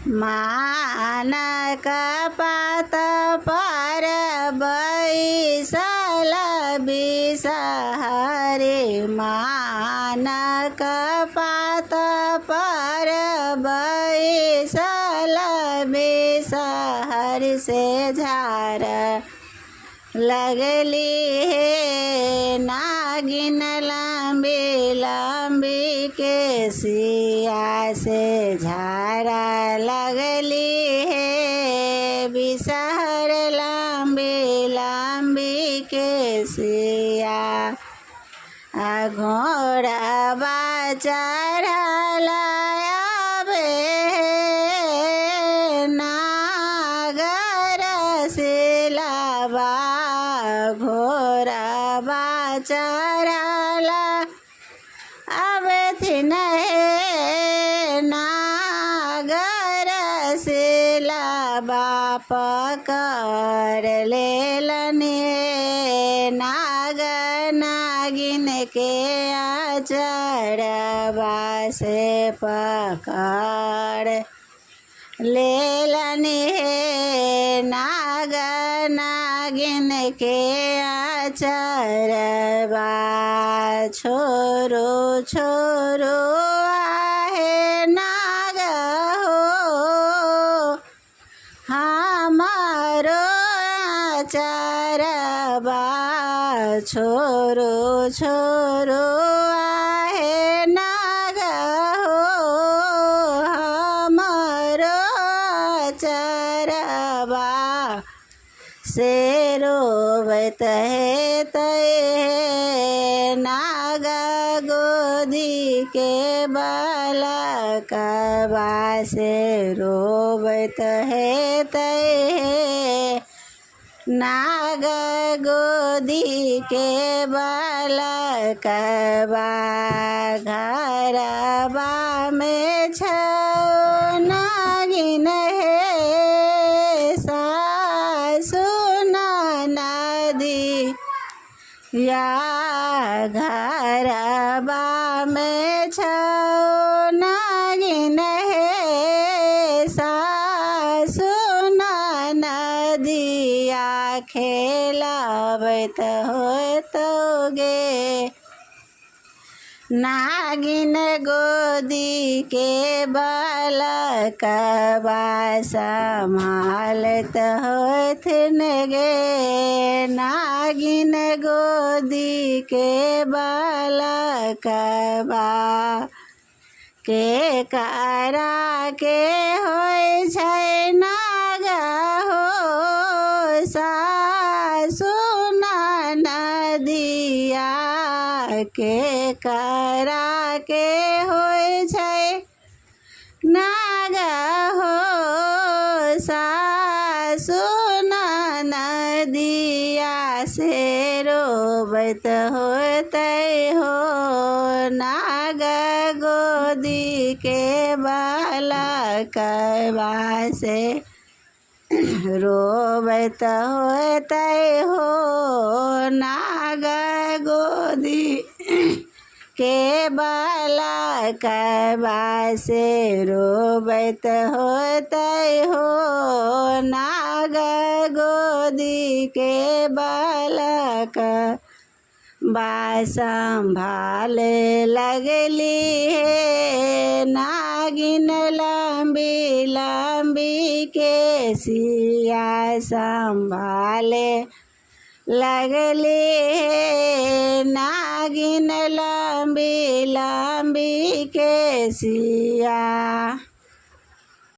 मानक पात पर बैसल बिषहरि मानक पात पर बैसल बिषहरि से झार लगली हे नागिन लंबी लंबी के सिया से झारा लगली है बिषहर लंबी लंबी के सिया घोड़वा चढ़ल आवे नागर सिलवा घोड़वा चढ़ल अबथिन नागर सिलवा पकड़ लेलनि नाग नागिन के अचरवा से पकड़ लेलनि नाग नागिन के अचरवा छोरो छोरो आहे नाग हो हमारो अचरवा छोरो छोरो आहे नाग हो हमारो अचरवा से रोवत है तय नाग गोदी के बालकवा से रोवत है तय नाग गोदी के बालकवा घरवा में छौ नागिन है सासु ननदी या घरवा में छौ नागिन है सासु ननदिया खेलावत होतोगे नागिन गोदी के बालकवा संभालत होथिन गे नागिन गोदी के बालकवा के करा के होय छै नाग हो सासु ननदिया के करा के होय छै नाग हो सासु ननदिया से रोबत होतै हो नाग गोदी के बालकवा से रोबत होतै हो नाग गोदी के बालकवा से रोबत होतै हो नाग गोदी के बालक संभाल लगली है नागिन लंबी लंबी के सिया संभाले लगली है नागिन लंबी लंबी के सिया।